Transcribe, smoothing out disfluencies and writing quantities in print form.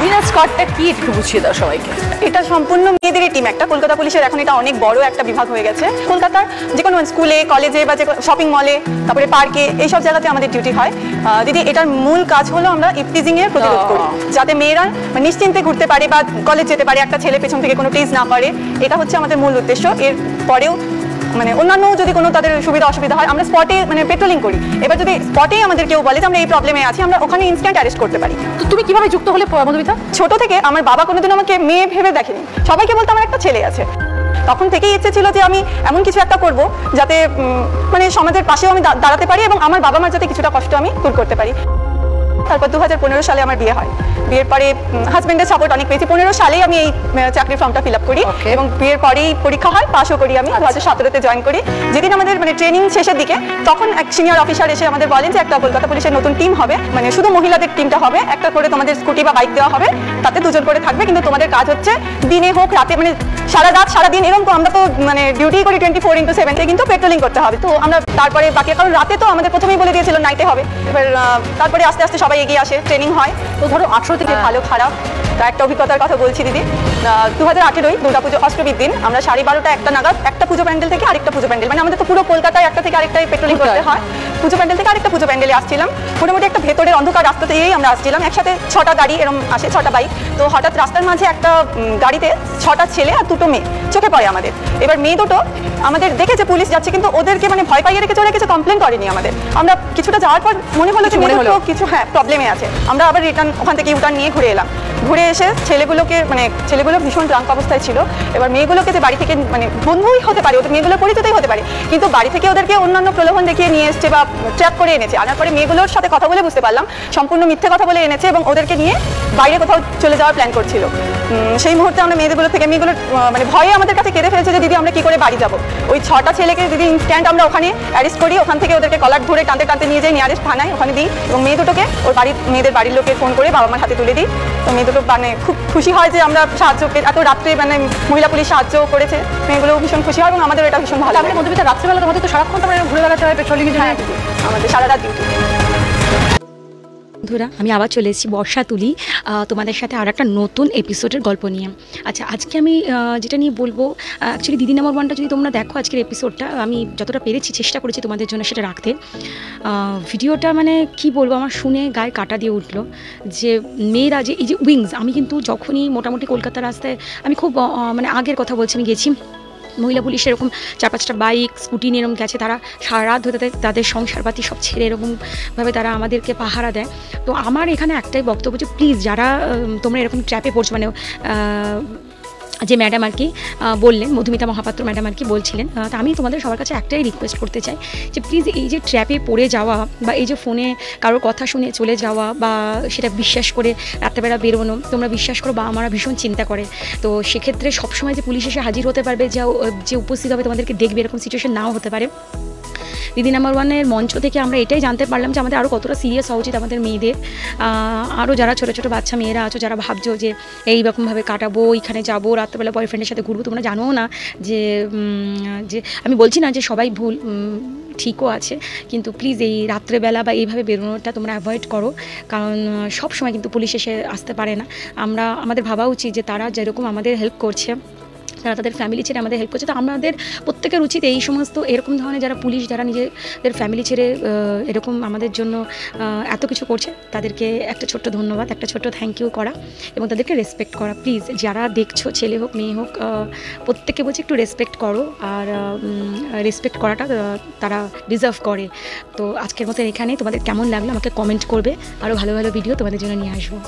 Venus স্কোয়াডটা কি একটু বুঝিয়ে দাও সবাইকে। এটা সম্পূর্ণ মেয়েদেরই টিম একটা। কলকাতা পুলিশের এখন এটা অনেক বড় একটা বিভাগ হয়ে গেছে। কলকাতার যে কোনো স্কুলে, কলেজে বা যে শপিং মলে, তারপরে পার্কে, এইসব জায়গাতে আমাদের ডিউটি হয়। দিদি, এটার মূল কাজ হলো আমরা ইভটিজিং এর প্রতিরোধ করি, যাতে মেয়েরা নিশ্চিন্তে ঘুরতে পারে বা কলেজ যেতে পারে, একটা ছেলে পেছন থেকে কোনো টিজ না করে। এটা হচ্ছে আমাদের মূল উদ্দেশ্য। এর পরেও মানে অন্যান্য যদি কোনো তাদের সুবিধা অসুবিধা হয়, আমরা স্পটে মানে পেট্রোলিং করি। এবার যদি স্পটেই আমাদের কেউ বলে যে আমরা এই প্রবলেমে আছি, আমরা ওখানে ইনস্ট্যান্ট অ্যারেস্ট করতে পারি। তো তুমি কিভাবে যুক্ত হলে মধুমিতা? ছোট থেকে আমার বাবা কোনোদিন আমাকে মেয়ে ভেবে দেখেনি, সবাইকে বলতো আমার একটা ছেলে আছে। তখন থেকেই ইচ্ছে ছিল যে আমি এমন কিছু একটা করব যাতে মানে সমাজের পাশেও আমি দাঁড়াতে পারি এবং আমার বাবা মার যাতে কিছুটা কষ্ট আমি দূর করতে পারি। তারপর 2015 সালে আমার বিয়ে হয়। বিয়ের পরে হাজব্যান্ডের সাপোর্ট অনেক পেয়েছি। 15 সালেই আমি এই চাকরির ফর্মটা ফিল আপ করি এবং বিয়ের পরেই পরীক্ষা হয়, পাসও করি। আমি 2017-তে জয়েন করি। যেদিন আমাদের মানে ট্রেনিং শেষের দিকে, তখন এক সিনিয়র অফিসার এসে আমাদের বলেন যে একটা কলকাতা পুলিশের নতুন টিম হবে, মানে শুধু মহিলাদের টিমটা হবে, একটা করে তোমাদের স্কুটি বা বাইক দেওয়া হবে, তাতে 2 জন করে থাকবে, কিন্তু তোমাদের কাজ হচ্ছে দিনে হোক রাতে, মানে সারা রাত সারাদিন এরকম। আমরা তো মানে ডিউটি করি 24/7, কিন্তু পেট্রোলিং করতে হবে। তো আমরা তারপরে বাকি, কারণ রাতে তো আমাদের প্রথমেই বলে দিয়েছিল নাইটে হবে। এবার তারপরে আস্তে আস্তে সবাই এগিয়ে আসে, ট্রেনিং হয়। তো ধরো 18 থেকে ভালো খারাপ তা একটা অভিজ্ঞতার কথা বলছি দিদি। 2018 দুর্গাপুজো অষ্টমীর দিন আমরা 12:30 1টা নাগাদ একটা পুজো প্যান্ডেল থেকে আরেকটা পুজো প্যান্ডেল, মানে আমাদের তো পুরো কলকাতায় একটা থেকে আরেকটাই পেট্রোলিং করতে হয়। পুজো প্যান্ডেল থেকে আরেকটা পুজো প্যান্ডেলে আসছিলাম। মোটামুটি একটা ভেতরের অন্ধকার রাস্তা দিয়েই আমরা আসছিলাম। একসাথে 6টা গাড়ি এরকম আসে, 6টা বাইক। তো হঠাৎ রাস্তার মাঝে একটা গাড়িতে 6টা ছেলে আর 2টো মেয়ে চোখে পড়ে আমাদের। এবার মেয়ে দুটো আমাদের দেখেছে পুলিশ যাচ্ছে, কিন্তু ওদেরকে মানে ভয় পাইয়ে রেখে চলে গেছে, কমপ্লেন করেনি আমাদের। আমরা কিছুটা যাওয়ার পর মনে হলো যে মনে হলো কিছু প্রবলেমে আছে। আমরা আবার রিটার্ন ওখান থেকে ইউটার্ন নিয়ে ঘুরে এলাম। ঘুরে এসে ছেলেগুলো ভীষণ ড্রাঙ্ক অবস্থায় ছিল। এবার মেয়েগুলোকে যে বাড়ি থেকে, মানে বন্ধুই হতে পারে, ওদের মেয়েগুলোর পরিচিতই হতে পারে, কিন্তু বাড়ি থেকে ওদেরকে অন্যান্য প্রলোভন দেখিয়ে নিয়ে এসছে বা ট্র্যাপ করে এনেছে। আনার পরে মেয়েগুলোর সাথে কথা বলে বুঝতে পারলাম সম্পূর্ণ মিথ্যে কথা বলে এনেছে এবং ওদেরকে নিয়ে বাইরে কোথাও চলে যাওয়ার প্ল্যান করছিল। সেই মুহূর্তে আমরা মেয়েগুলোর মানে ভয়ে আমাদের কাছে কেঁদে ফেলেছে যে দিদি আমরা কি করে বাড়ি যাবো। ওই 6টা ছেলেকে দিদি ইনস্ট্যান্ট আমরা ওখানে অ্যারেস্ট করি। ওখান থেকে ওদেরকে কলার ধরে টানতে নিয়ে যাই নিয়ারেস্ট থানায়, ওখানে দিই এবং মেয়ে দুটোকে মেয়েদের বাড়ির লোকে ফোন করে বাবা মার হাতে তুলে দিই। তো মেয়ে দুটো মানে খুব খুশি হয় যে আমরা সাহায্য এত রাত্রে মানে মহিলা পুলিশ সাহায্য করেছে। মেয়েগুলো ভীষণ খুশি হয় এবং আমাদের এটা ভীষণ ভালো লাগে। মধুমিতা, রাত্রিবেলা তোমাদের তো সারাক্ষণ তোমরা ঘুরে বেড়াতে হয় পেট্রোলিং এর জন্য? আমাদের সারা রাত ডিউটি। বন্ধুরা, আমি আবার চলে এসেছি বর্ষা তুলি তোমাদের সাথে আর একটা নতুন এপিসোডের গল্প নিয়ে। আচ্ছা, আজকে আমি যেটা নিয়ে বলবো, অ্যাকচুয়ালি দিদি নাম্বার 1টা যদি তোমরা দেখো আজকের এপিসোডটা, আমি যতটা পেরেছি চেষ্টা করেছি তোমাদের জন্য সেটা রাখতে। ভিডিওটা মানে কি বলবো, আমার শুনে গায়ে কাটা দিয়ে উঠলো যে মেয়েরা যে এই যে উইংস, আমি কিন্তু যখনই মোটামুটি কলকাতার রাস্তায়, আমি খুব মানে আগের কথা বলছি, আমি গেছি মহিলা পুলিশ এরকম 4-5টা বাইক স্কুটি নিয়ে এরকম গেছে, তারা সারা রাত ধরে তাদের সংসারপাতি সব ছেড়ে এরকমভাবে তারা আমাদেরকে পাহারা দেয়। তো আমার এখানে একটাই বক্তব্য যে প্লিজ যারা তোমরা এরকম ট্র্যাপে পড়ছো, মানে যে ম্যাডাম আর কি বললেন, মধুমিতা মহাপাত্র ম্যাডাম আর কি বলছিলেন, তা আমি তোমাদের সবার কাছে একটাই রিকোয়েস্ট করতে চাই যে প্লিজ এই যে ট্র্যাপে পড়ে যাওয়া বা এই যে ফোনে কারোর কথা শুনে চলে যাওয়া বা সেটা বিশ্বাস করে রাত্রেবেলা বেরোনো, তোমরা বিশ্বাস করো বা আমরা ভীষণ চিন্তা করে। তো সেক্ষেত্রে সবসময় যে পুলিশ এসে হাজির হতে পারবে, যে উপস্থিত হবে তোমাদেরকে দেখবে, এরকম সিচুয়েশন নাও হতে পারে। দিদি নাম্বার 1-এর মঞ্চ থেকে আমরা এটাই জানতে পারলাম যে আমাদের আরও কতটা সিরিয়াস হওয়া উচিত আমাদের মেয়েদের। আরও যারা ছোটো ছোটো বাচ্চা মেয়েরা আছো, যারা ভাবছো যে এইরকমভাবে কাটাবো, এইখানে যাবো, রাত্রেবেলা বয়ফ্রেন্ডের সাথে ঘুরবো, তোমরা জানোও না যে আমি বলছি না যে সবাই ভুল, ঠিকও আছে, কিন্তু প্লিজ এই রাত্রেবেলা বা এইভাবে বেরোনোটা তোমরা অ্যাভয়েড করো, কারণ সব সময় কিন্তু পুলিশ এসে আসতে পারে না। আমাদের ভাবা উচিত যে তারা যেরকম আমাদের হেল্প করছে, তারা তাদের ফ্যামিলি ছেড়ে আমাদের হেল্প করছে, তো আমাদের প্রত্যেকের উচিত এই সমস্ত এরকম ধরনের যারা পুলিশ, যারা নিজেদের ফ্যামিলি ছেড়ে এরকম আমাদের জন্য এত কিছু করছে, তাদেরকে একটা ছোট্ট ধন্যবাদ, একটা ছোট্ট থ্যাংক ইউ করা এবং তাদেরকে রেসপেক্ট করা। প্লিজ যারা দেখছো, ছেলে হোক মেয়ে হোক, প্রত্যেকে বলছে একটু রেসপেক্ট করো, আর রেসপেক্ট করাটা তারা ডিজার্ভ করে। তো আজকের মতো এখানেই, তোমাদের কেমন লাগলো আমাকে কমেন্ট করবে, আরও ভালো ভালো ভিডিও তোমাদের জন্য নিয়ে আসবো।